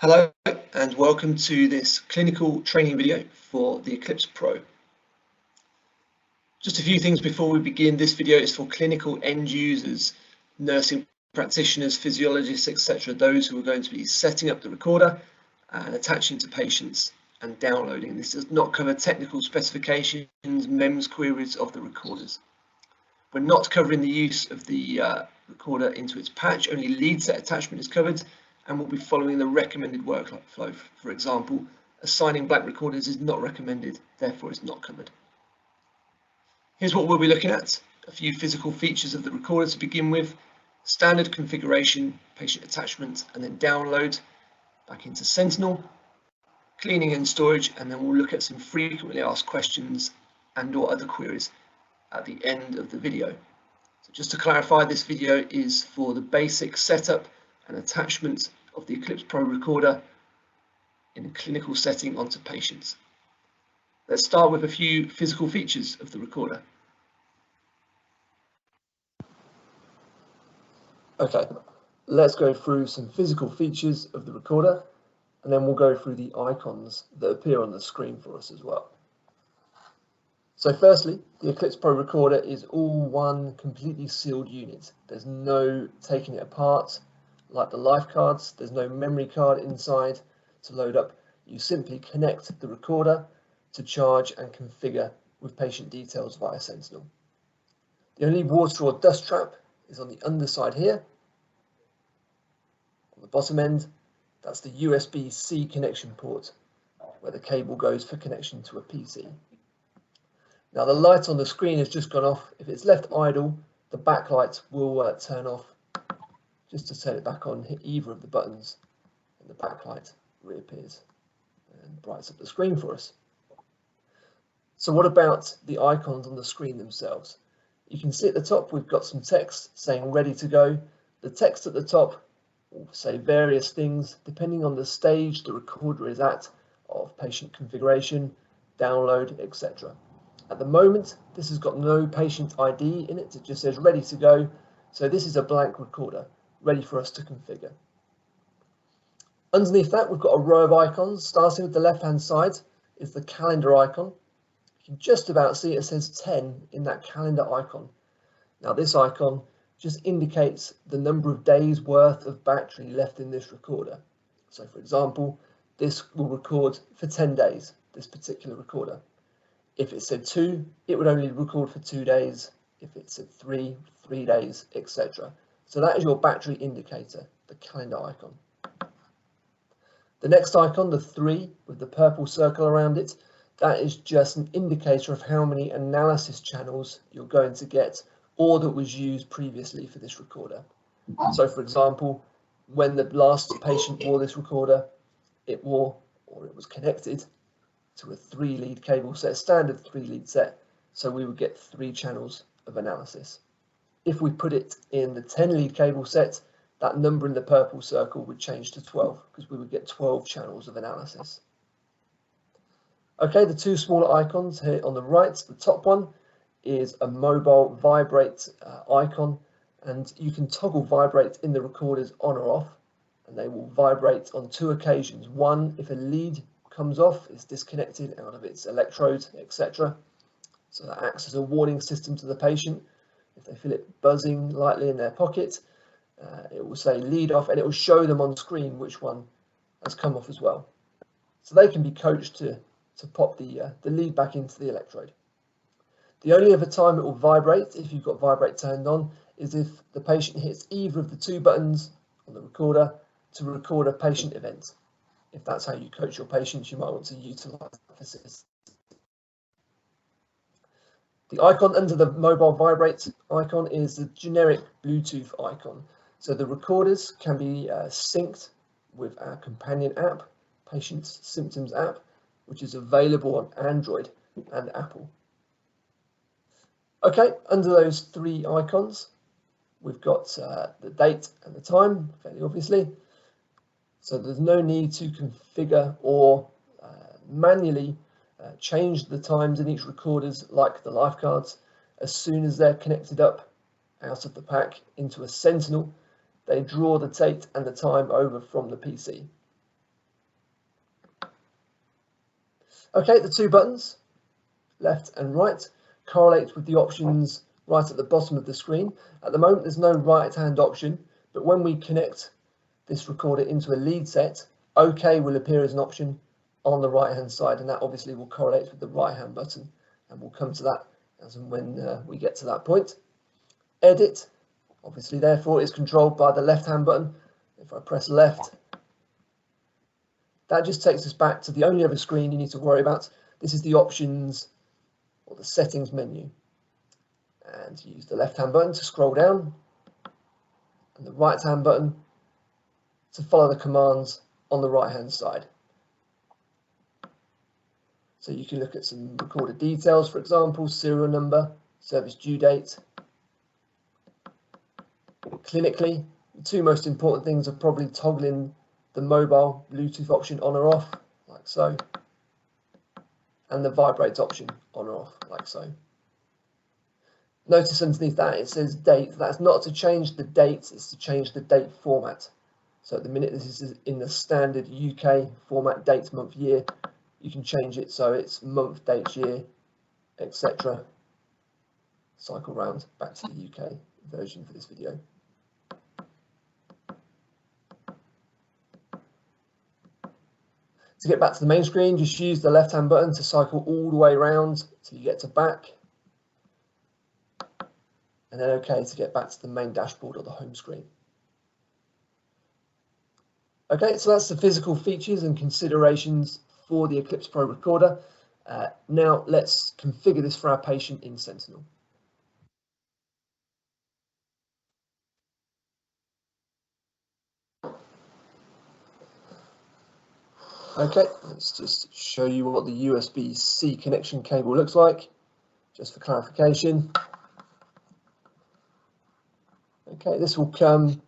Hello and welcome to this clinical training video for the Eclipse Pro. Just a few things before we begin. This video is for clinical end users, nursing practitioners, physiologists, etc. Those who are going to be setting up the recorder and attaching to patients and downloading. This does not cover technical specifications, MEMS queries of the recorders. We're not covering the use of the recorder into its patch. Only lead set attachment is covered, and we'll be following the recommended workflow. For example, assigning blank recorders is not recommended, therefore it's not covered. Here's what we'll be looking at. A few physical features of the recorder to begin with. Standard configuration, patient attachment, and then download back into Sentinel, cleaning and storage, and then we'll look at some frequently asked questions and or other queries at the end of the video. So just to clarify, this video is for the basic setup and attachment of the Eclipse Pro recorder in a clinical setting onto patients. Let's start with a few physical features of the recorder. Okay, let's go through some physical features of the recorder, and then we'll go through the icons that appear on the screen for us as well. So firstly, the Eclipse Pro recorder is all one completely sealed unit. There's no taking it apart like the life cards. There's no memory card inside to load up. You simply connect the recorder to charge and configure with patient details via Sentinel. The only water or dust trap is on the underside here. On the bottom end, that's the USB-C connection port where the cable goes for connection to a PC. Now the light on the screen has just gone off. If it's left idle, the backlight will turn off. Just to turn it back on, hit either of the buttons and the backlight reappears and brights up the screen for us. So what about the icons on the screen themselves? You can see at the top we've got some text saying ready to go. The text at the top will say various things depending on the stage the recorder is at of patient configuration, download, etc. At the moment, this has got no patient ID in it. It just says ready to go. So this is a blank recorder, ready for us to configure. Underneath that, we've got a row of icons. Starting with the left-hand side is the calendar icon. You can just about see it says 10 in that calendar icon. Now this icon just indicates the number of days worth of battery left in this recorder. So for example, this will record for 10 days, this particular recorder. If it said 2, it would only record for 2 days. If it said 3, 3 days, etc. So that is your battery indicator, the calendar icon. The next icon, the 3 with the purple circle around it, that is just an indicator of how many analysis channels you're going to get or that was used previously for this recorder. So for example, when the last patient wore this recorder, it was connected to a 3-lead cable set, standard 3-lead set, so we would get 3 channels of analysis. If we put it in the 10-lead cable set, that number in the purple circle would change to 12 because we would get 12 channels of analysis. Okay, the 2 smaller icons here on the right, the top one is a mobile vibrate icon, and you can toggle vibrate in the recorders on or off, and they will vibrate on 2 occasions. One, if a lead comes off, it's disconnected out of its electrode, etc. So that acts as a warning system to the patient. If they feel it buzzing lightly in their pocket, it will say lead off, and it will show them on screen which one has come off as well. So they can be coached to pop the lead back into the electrode. The only other time it will vibrate, if you've got vibrate turned on, is if the patient hits either of the 2 buttons on the recorder to record a patient event. If that's how you coach your patients, you might want to utilize that facility. The icon under the mobile vibrate icon is the generic Bluetooth icon. So the recorders can be synced with our companion app, Patient Symptoms app, which is available on Android and Apple. Okay, under those 3 icons, we've got the date and the time, fairly obviously. So there's no need to configure or manually change the times in each recorders like the life cards. As soon as they're connected up out of the pack into a Sentinel, they draw the date and the time over from the PC. Okay, the two buttons, left and right, correlate with the options right at the bottom of the screen. At the moment, there's no right-hand option, but when we connect this recorder into a lead set, OK will appear as an option on the right-hand side, and that obviously will correlate with the right-hand button, and we'll come to that as and when we get to that point. Edit, obviously, therefore, is controlled by the left-hand button. If I press left, that just takes us back to the only other screen you need to worry about. This is the options or the settings menu. And use the left-hand button to scroll down and the right-hand button to follow the commands on the right-hand side. So you can look at some recorder details, for example, serial number, service due date. Clinically, the two most important things are probably toggling the mobile Bluetooth option on or off, like so, and the vibrate option on or off, like so. Notice underneath that it says date. That's not to change the date, it's to change the date format. So at the minute this is in the standard UK format, date, month, year. You can change it so it's month, date, year, etc. Cycle round back to the UK version for this video. To get back to the main screen, just use the left-hand button to cycle all the way around till you get to back. And then OK to get back to the main dashboard or the home screen. Okay, so that's the physical features and considerations for the Eclipse Pro recorder. Now let's configure this for our patient in Sentinel. Okay, let's just show you what the USB-C connection cable looks like, just for clarification. Okay, this will come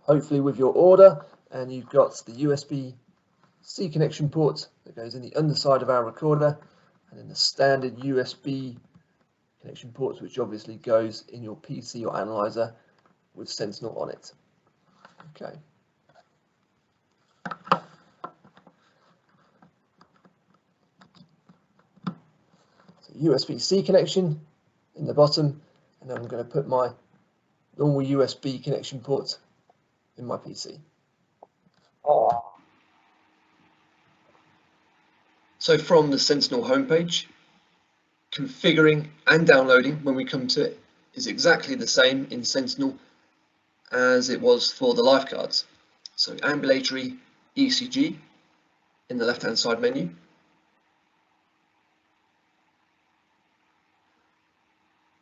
hopefully with your order, and you've got the USB-C connection port that goes in the underside of our recorder, and then the standard USB connection ports, which obviously goes in your PC or analyzer with Sentinel on it. Okay. So USB-C connection in the bottom, and then I'm going to put my normal USB connection port in my PC. So from the Sentinel homepage, configuring and downloading when we come to it is exactly the same in Sentinel as it was for the lifeguards. So ambulatory ECG in the left-hand side menu.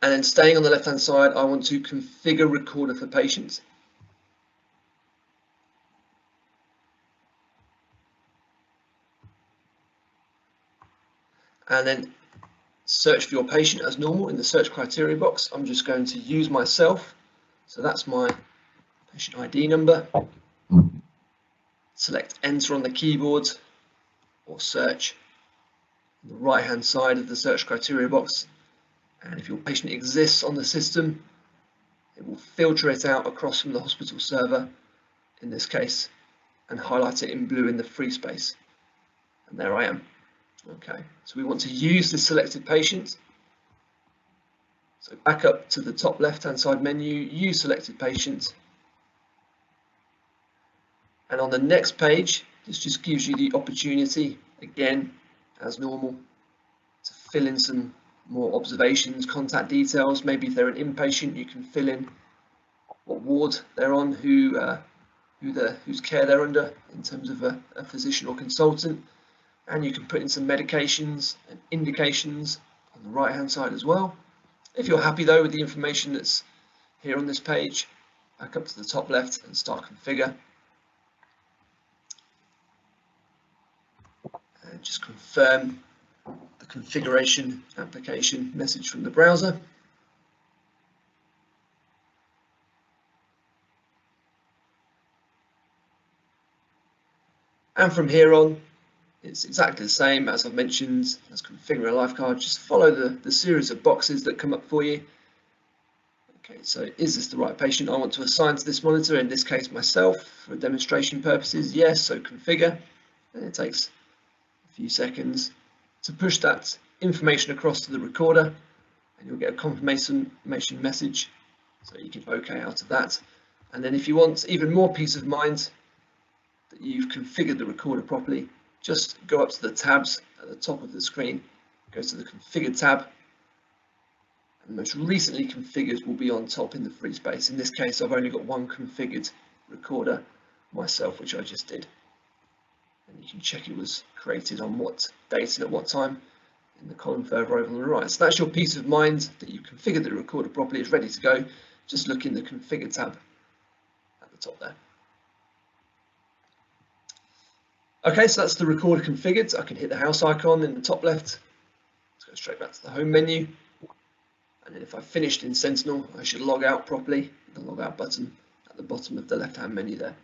And then staying on the left-hand side, I want to configure recorder for patients. And then search for your patient as normal in the search criteria box. I'm just going to use myself. So that's my patient ID number. Select enter on the keyboard or search on the right-hand side of the search criteria box. And if your patient exists on the system, it will filter it out across from the hospital server, in this case, and highlight it in blue in the free space. And there I am. Okay, so we want to use the selected patient. So back up to the top left-hand side menu, use selected patient. And on the next page, this just gives you the opportunity, again, as normal, to fill in some more observations, contact details. Maybe if they're an inpatient, you can fill in what ward they're on, whose care they're under in terms of a physician or consultant. And you can put in some medications and indications on the right hand side as well. If you're happy though with the information that's here on this page, back up to the top left and start configure. And just confirm the configuration application message from the browser. And from here on, it's exactly the same as I've mentioned as configuring a lifeguard. Just follow the series of boxes that come up for you. Okay, so is this the right patient I want to assign to this monitor? In this case, myself, for demonstration purposes, yes. So configure, and it takes a few seconds to push that information across to the recorder, and you'll get a confirmation message, so you can OK out of that. And then if you want even more peace of mind that you've configured the recorder properly, just go up to the tabs at the top of the screen, go to the configure tab, and the most recently configured will be on top in the free space. In this case, I've only got one configured recorder myself, which I just did. And you can check it was created on what date and at what time in the column further over on the right. So that's your peace of mind that you configured the recorder properly, it's ready to go. Just look in the configure tab at the top there. Okay, so that's the recorder configured. I can hit the house icon in the top left. Let's go straight back to the home menu. And then if I finished in Sentinel, I should log out properly, the log out button at the bottom of the left-hand menu there.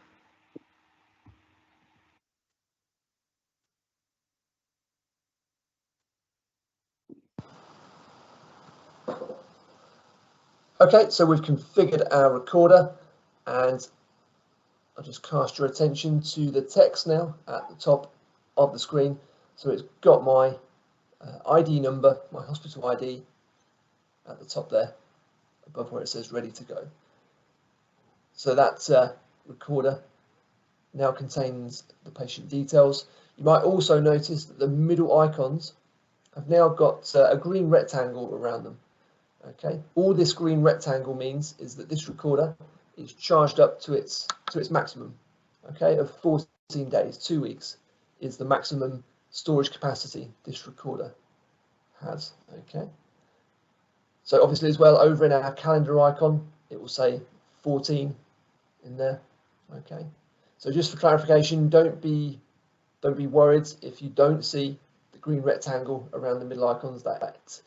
Okay, so we've configured our recorder, and I'll just cast your attention to the text now at the top of the screen. So it's got my ID number, my hospital ID at the top there, above where it says ready to go. So that recorder now contains the patient details. You might also notice that the middle icons have now got a green rectangle around them. Okay, all this green rectangle means is that this recorder is charged up to its maximum, okay, of 14 days, 2 weeks is the maximum storage capacity this recorder has. Okay, so obviously as well, over in our calendar icon it will say 14 in there. Okay, so just for clarification, don't be worried if you don't see the green rectangle around the middle icons. That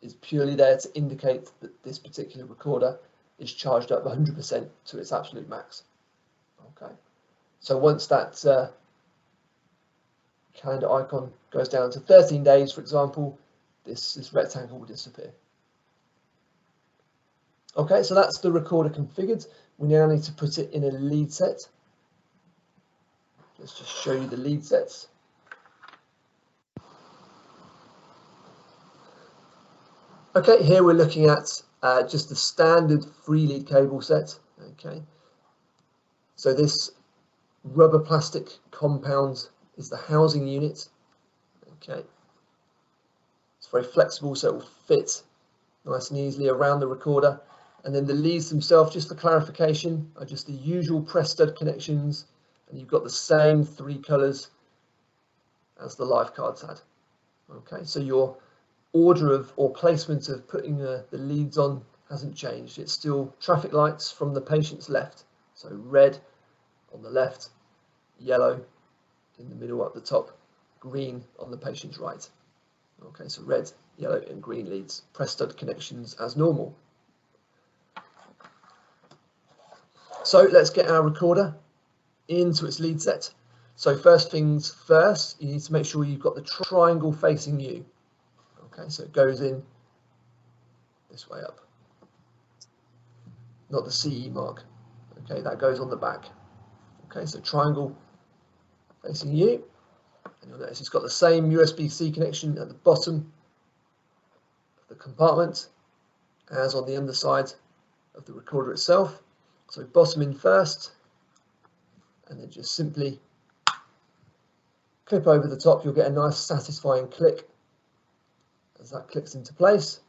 is purely there to indicate that this particular recorder is charged up 100% to its absolute max. Okay, so once that calendar icon goes down to 13 days, for example, this rectangle will disappear. Okay, so that's the recorder configured. We now need to put it in a lead set. Let's just show you the lead sets. Okay, here we're looking at just the standard 3-lead cable set. Okay, so this rubber plastic compound is the housing unit. Okay, it's very flexible, so it will fit nice and easily around the recorder. And then the leads themselves, just for clarification, are just the usual press stud connections, and you've got the same 3 colors as the live cards had. Okay, so your order of or placement of putting the leads on hasn't changed. It's still traffic lights from the patient's left, so red on the left, yellow in the middle at the top, green on the patient's right. Okay, so red, yellow and green leads, press stud connections as normal. So let's get our recorder into its lead set. So first things first, you need to make sure you've got the triangle facing you. Okay, so it goes in this way up, not the CE mark. Okay, that goes on the back. Okay, so triangle facing you, and you'll notice it's got the same USB-C connection at the bottom of the compartment as on the underside of the recorder itself. So bottom in first, and then just simply clip over the top. You'll get a nice satisfying click as that clicks into place.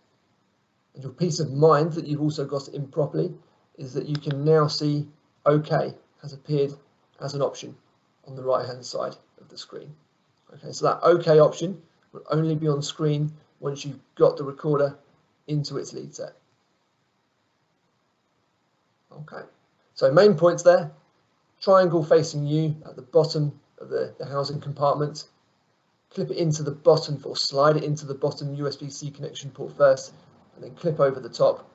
And your peace of mind that you've also got it in properly is that you can now see OK has appeared as an option on the right hand side of the screen. Okay, so that OK option will only be on screen once you've got the recorder into its lead set. Okay, so main points there: triangle facing you at the bottom of the housing compartment. Clip it into the bottom, or slide it into the bottom USB-C connection port first, and then clip over the top.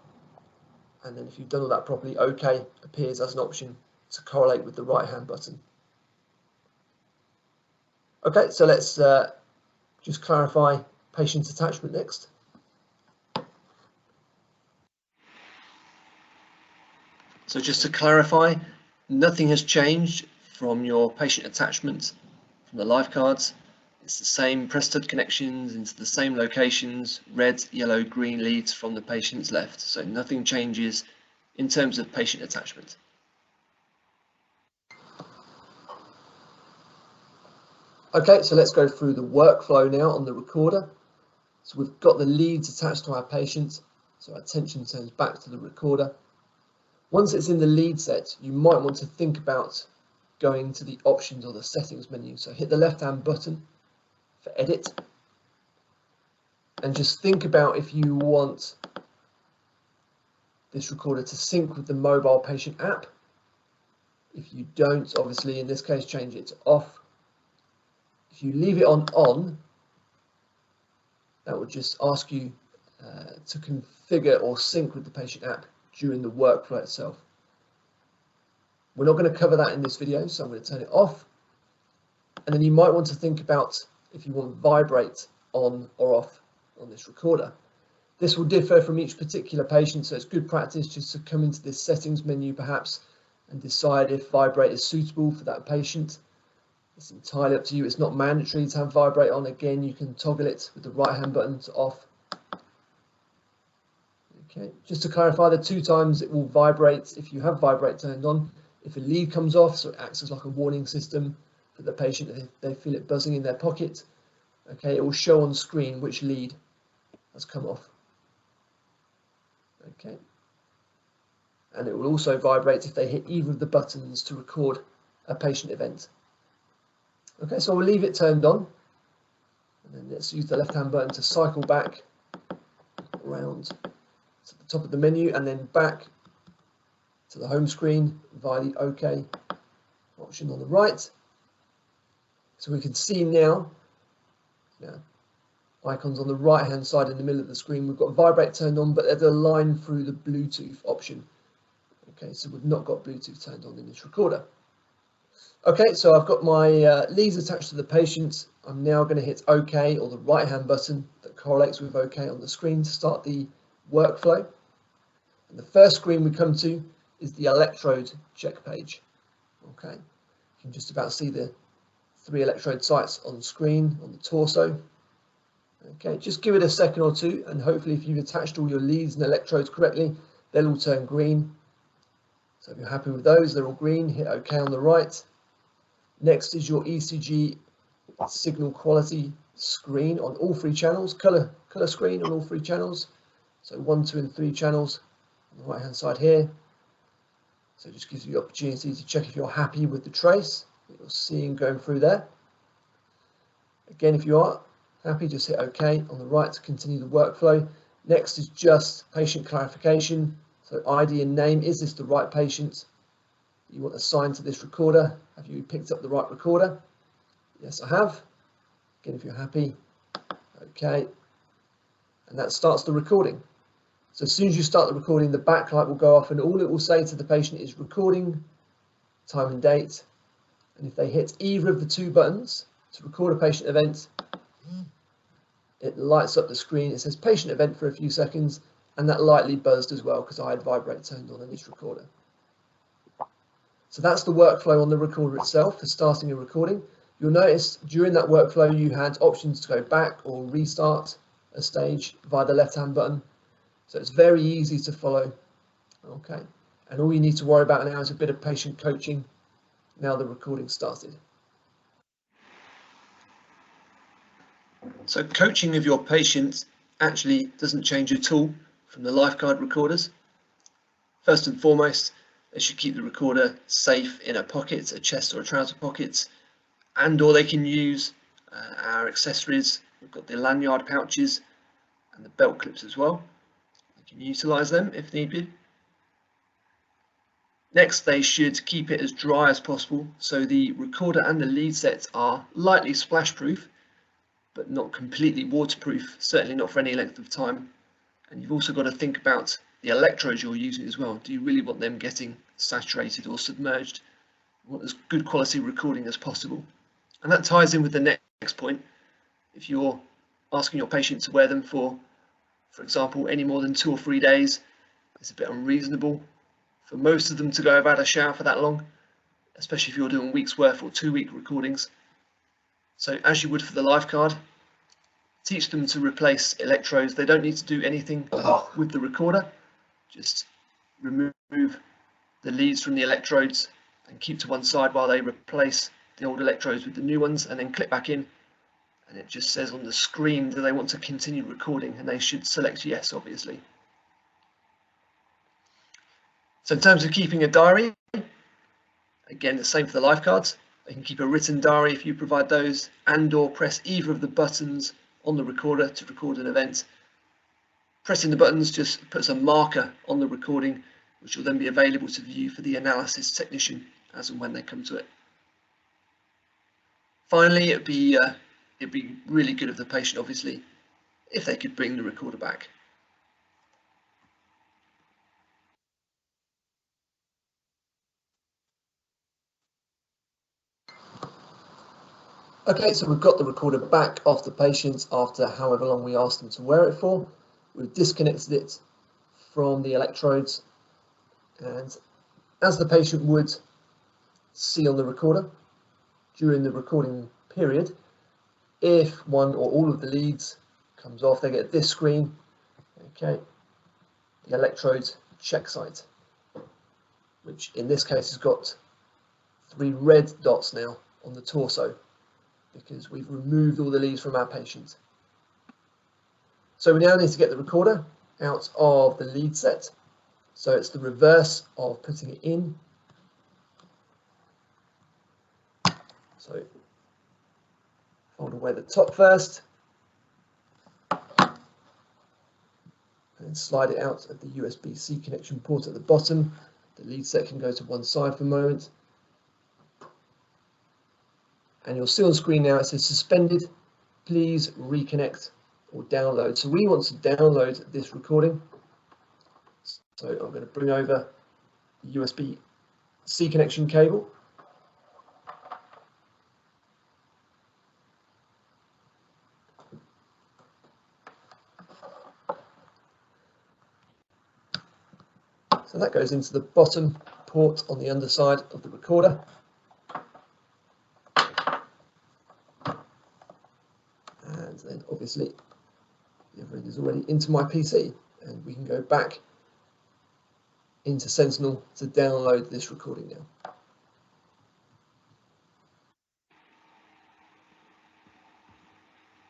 And then if you've done all that properly, OK appears as an option to correlate with the right-hand button. Okay, so let's just clarify patient attachment next. So just to clarify, nothing has changed from your patient attachment from the live cards. It's the same press stud connections into the same locations, red, yellow, green leads from the patient's left. So nothing changes in terms of patient attachment. Okay, so let's go through the workflow now on the recorder. So we've got the leads attached to our patient, so our attention turns back to the recorder. Once it's in the lead set, you might want to think about going to the options or the settings menu. So hit the left-hand button for edit, and just think about if you want this recorder to sync with the mobile patient app. If you don't, obviously in this case, change it to off. If you leave it on, that would just ask you to configure or sync with the patient app during the workflow itself. We're not going to cover that in this video, so I'm going to turn it off. And then you might want to think about if you want vibrate on or off on this recorder. This will differ from each particular patient, so it's good practice just to come into this settings menu perhaps and decide if vibrate is suitable for that patient. It's entirely up to you. It's not mandatory to have vibrate on. Again, you can toggle it with the right hand button to off. Okay, just to clarify, the 2 times it will vibrate if you have vibrate turned on. If a lead comes off, so it acts as like a warning system for the patient if they feel it buzzing in their pocket. Okay, it will show on screen which lead has come off. Okay, and it will also vibrate if they hit either of the buttons to record a patient event. Okay, so we'll leave it turned on, and then let's use the left-hand button to cycle back around to the top of the menu and then back to the home screen via the OK option on the right. So we can see now, icons on the right hand side in the middle of the screen. We've got vibrate turned on, but there's a line through the Bluetooth option. Okay, so we've not got Bluetooth turned on in this recorder. Okay, so I've got my leads attached to the patient. I'm now going to hit OK, or the right hand button that correlates with OK on the screen to start the workflow. And the first screen we come to is the electrode check page. Okay, you can just about see the 3 electrode sites on the screen on the torso. Okay, just give it a second or two, and hopefully if you've attached all your leads and electrodes correctly, they'll all turn green. So if you're happy with those, they're all green, hit OK on the right. Next is your ECG signal quality screen on all 3 channels, color screen on all 3 channels. So 1, 2 and 3 channels on the right hand side here. So it just gives you the opportunity to check if you're happy with the trace that you're seeing going through there. Again, if you are happy, just hit OK on the right to continue the workflow. Next is just patient clarification. So ID and name, is this the right patient you want assigned to this recorder? Have you picked up the right recorder? Yes, I have. Again, if you're happy, OK. And that starts the recording. So as soon as you start the recording, the backlight will go off and all it will say to the patient is recording, time and date. And if they hit either of the 2 buttons to record a patient event, it lights up the screen. It says patient event for a few seconds, and that lightly buzzed as well because I had vibrate turned on this recorder. So that's the workflow on the recorder itself for starting a recording. You'll notice during that workflow you had options to go back or restart a stage via the left-hand button. So it's very easy to follow. Okay, and all you need to worry about now is a bit of patient coaching now the recording started. So coaching of your patient actually doesn't change at all from the lifeguard recorders. First and foremost, they should keep the recorder safe in a pocket, a chest or a trouser pocket, and or they can use our accessories. We've got the lanyard pouches and the belt clips as well. They can utilize them if need be. Next, they should keep it as dry as possible, so the recorder and the lead sets are lightly splash proof, but not completely waterproof, certainly not for any length of time. And you've also got to think about the electrodes you're using as well. Do you really want them getting saturated or submerged? You want as good quality recording as possible. And that ties in with the next point. If you're asking your patient to wear them for example, any more than 2 or 3 days, it's a bit unreasonable for most of them to go without a shower for that long, especially if you're doing week's worth or 2-week recordings. So as you would for the lifeguard, teach them to replace electrodes. They don't need to do anything with the recorder. Just remove the leads from the electrodes and keep to one side while they replace the old electrodes with the new ones, and then click back in, and it just says on the screen that they want to continue recording, and they should select yes, obviously. So in terms of keeping a diary, again, the same for the lifeguards. They can keep a written diary if you provide those, and/or press either of the buttons on the recorder to record an event. Pressing the buttons just puts a marker on the recording, which will then be available to view for the analysis technician as and when they come to it. Finally, it'd be really good of the patient, obviously, if they could bring the recorder back. Okay, so we've got the recorder back off the patient after however long we asked them to wear it for. We've disconnected it from the electrodes, and as the patient would see on the recorder during the recording period, if one or all of the leads comes off, they get this screen, okay, the electrode check site, which in this case has got 3 red dots now on the torso, because we've removed all the leads from our patient. So we now need to get the recorder out of the lead set. So it's the reverse of putting it in. So fold away the top first, and then slide it out of the USB-C connection port at the bottom. The lead set can go to one side for a moment. And you'll see on screen now it says suspended, please reconnect or download. So we want to download this recording. So I'm going to bring over the USB-C connection cable. So that goes into the bottom port on the underside of the recorder. And then obviously the other end is already into my PC, and we can go back into Sentinel to download this recording now.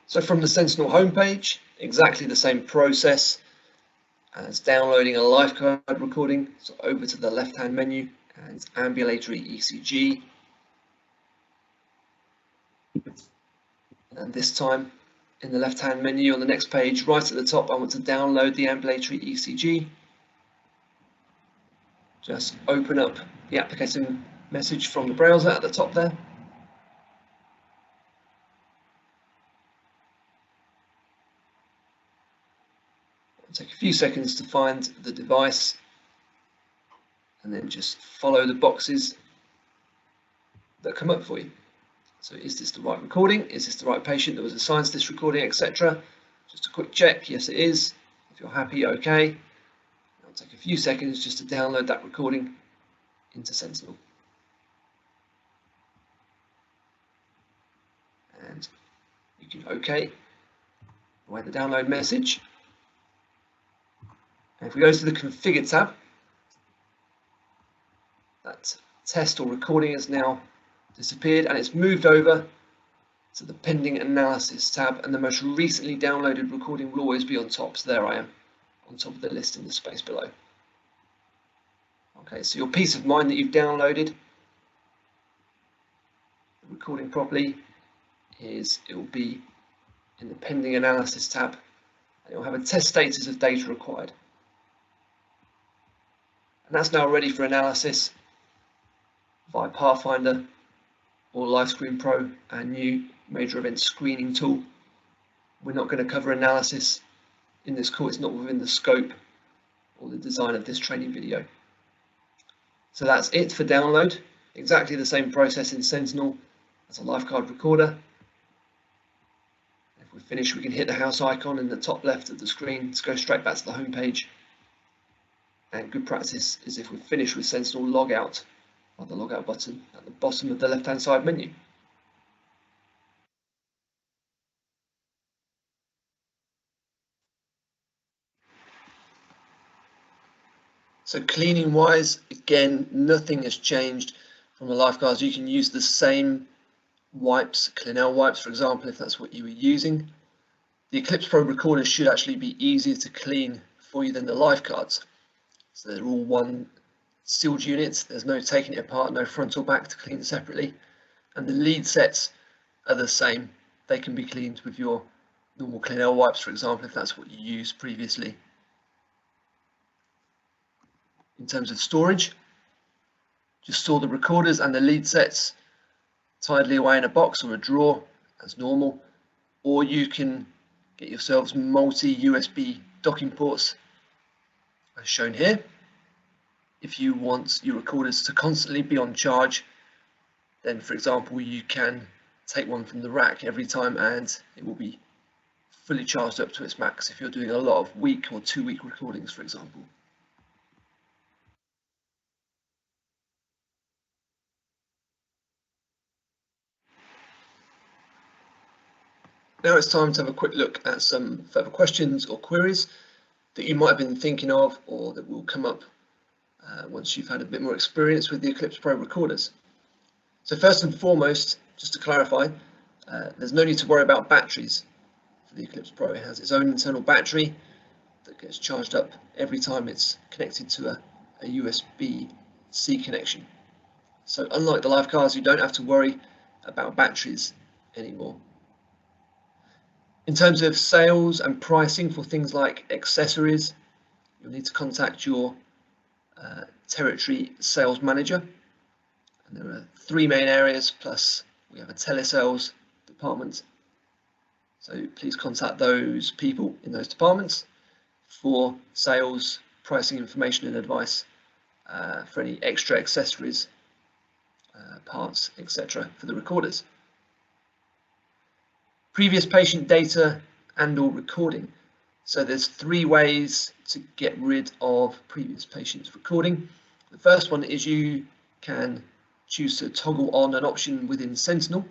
So from the Sentinel homepage, exactly the same process as downloading a lifeguard recording. So over to the left-hand menu and ambulatory ECG. And this time in the left-hand menu on the next page, right at the top, I want to download the ambulatory ECG. Just open up the application message from the browser at the top there. It'll take a few seconds to find the device, and then just follow the boxes that come up for you. So is this the right recording? Is this the right patient that was assigned to this recording, etc.? Just a quick check. Yes, it is. If you're happy, okay. It'll take a few seconds just to download that recording into Sentinel. And you can OK away the download message. And if we go to the Configure tab, that test or recording has now disappeared, and it's moved over to the Pending Analysis tab, and the most recently downloaded recording will always be on top. So there I am, on top of the list in the space below. Okay, so your peace of mind that you've downloaded the recording properly is it will be in the Pending Analysis tab, and it will have a test status of data required. And that's now ready for analysis via Pathfinder or Livescreen Pro, our new major event screening tool. We're not going to cover analysis in this course. It's not within the scope or the design of this training video. So that's it for download. Exactly the same process in Sentinel as a lifeguard recorder. If we're finished, we can hit the house icon in the top left of the screen to go straight back to the home page. And good practice is, if we're finished with Sentinel, log out by the logout button at the bottom of the left-hand side menu. So cleaning wise, again, nothing has changed from the lifeguards. You can use the same wipes, Clinell wipes, for example, if that's what you were using. The Eclipse Pro recorders should actually be easier to clean for you than the lifeguards. So they're all one sealed unit. There's no taking it apart, no front or back to clean separately. And the lead sets are the same. They can be cleaned with your normal Clinell wipes, for example, if that's what you used previously. In terms of storage, just store the recorders and the lead sets tidily away in a box or a drawer as normal, or you can get yourselves multi-USB docking ports as shown here. If you want your recorders to constantly be on charge, then for example you can take one from the rack every time and it will be fully charged up to its max if you're doing a lot of week or 2 week recordings, for example. Now it's time to have a quick look at some further questions or queries that you might have been thinking of or that will come up once you've had a bit more experience with the Eclipse Pro recorders. So first and foremost, just to clarify, there's no need to worry about batteries for the Eclipse Pro. It has its own internal battery that gets charged up every time it's connected to a USB-C connection. So unlike the lifeguards, you don't have to worry about batteries anymore. In terms of sales and pricing for things like accessories, you'll need to contact your territory sales manager. And there are 3 main areas, plus we have a telesales department. So please contact those people in those departments for sales, pricing information and advice for any extra accessories, parts, etc. for the recorders. Previous patient data and or recording. So there's 3 ways to get rid of previous patients recording. The first one is you can choose to toggle on an option within Sentinel.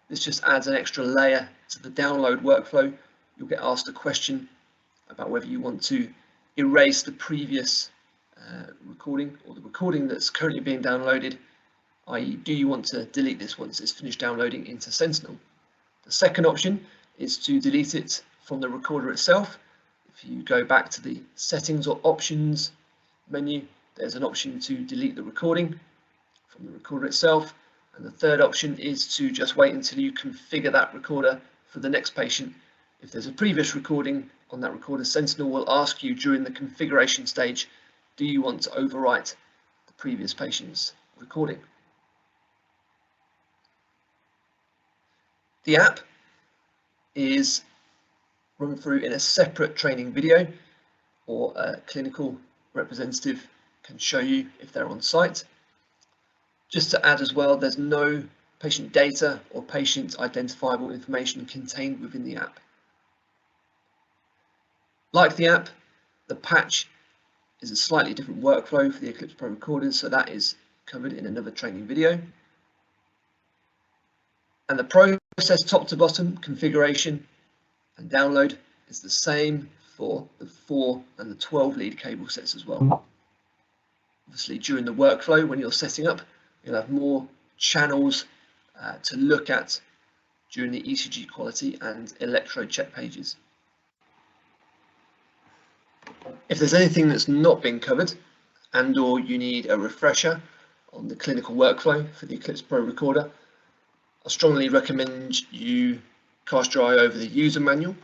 This just adds an extra layer to the download workflow. You'll get asked a question about whether you want to erase the previous recording or the recording that's currently being downloaded, i.e. do you want to delete this once it's finished downloading into Sentinel. The second option is to delete it from the recorder itself. If you go back to the settings or options menu, there's an option to delete the recording from the recorder itself. And the third option is to just wait until you configure that recorder for the next patient. If there's a previous recording on that recorder, Sentinel will ask you during the configuration stage, do you want to overwrite the previous patient's recording? The app is run through in a separate training video, or a clinical representative can show you if they're on site. Just to add as well, there's no patient data or patient identifiable information contained within the app. Like the app, the patch is a slightly different workflow for the Eclipse Pro recorders, so that is covered in another training video. And the process top to bottom configuration and download is the same for the 4 and the 12 lead cable sets as well. Obviously during the workflow when you're setting up, you'll have more channels to look at during the ECG quality and electrode check pages. If there's anything that's not been covered and or you need a refresher on the clinical workflow for the Eclipse Pro recorder, I strongly recommend you cast your eye over the user manual.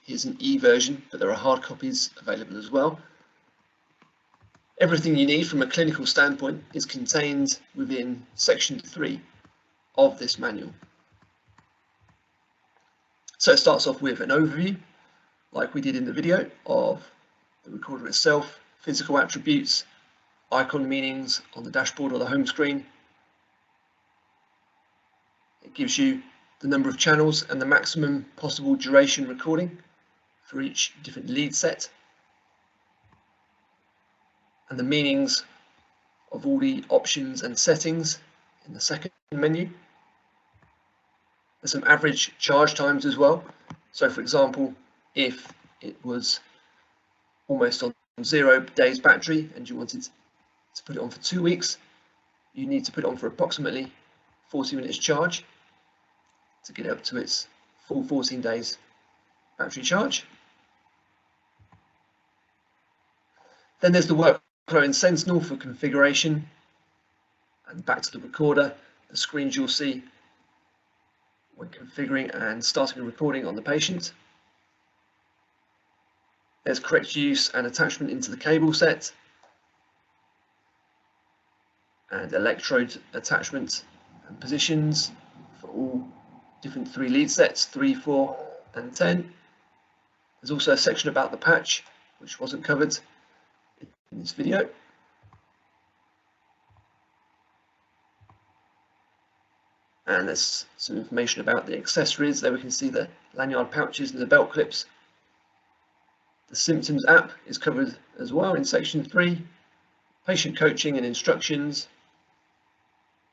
Here's an e-version, but there are hard copies available as well. Everything you need from a clinical standpoint is contained within section 3 of this manual. So it starts off with an overview, like we did in the video, of the recorder itself, physical attributes, icon meanings on the dashboard or the home screen. It gives you the number of channels and the maximum possible duration recording for each different lead set, and the meanings of all the options and settings in the second menu. There's some average charge times as well. So for example, if it was almost on 0 days battery and you wanted to put it on for 2 weeks, you need to put it on for approximately 40 minutes charge to get it up to its full 14 days battery charge. Then there's the workflow in Sentinel for configuration, and back to the recorder, the screens you'll see when configuring and starting a recording on the patient. There's correct use and attachment into the cable set, and electrode attachment and positions for all different 3 lead sets, 3, 4 and 10. There's also a section about the patch which wasn't covered in this video. And there's some information about the accessories. There we can see the lanyard pouches and the belt clips. The symptoms app is covered as well in section 3. Patient coaching and instructions.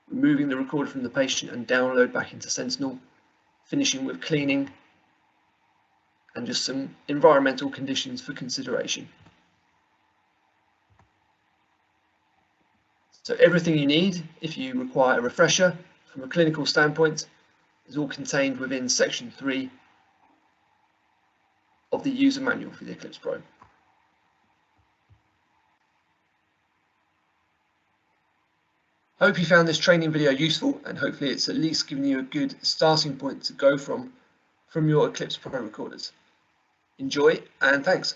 Removing the recorder from the patient and download back into Sentinel. Finishing with cleaning. And just some environmental conditions for consideration. So everything you need if you require a refresher from a clinical standpoint is all contained within section 3 of the user manual for the Eclipse Pro. I hope you found this training video useful, and hopefully it's at least given you a good starting point to go from your Eclipse Pro recorders. Enjoy and thanks.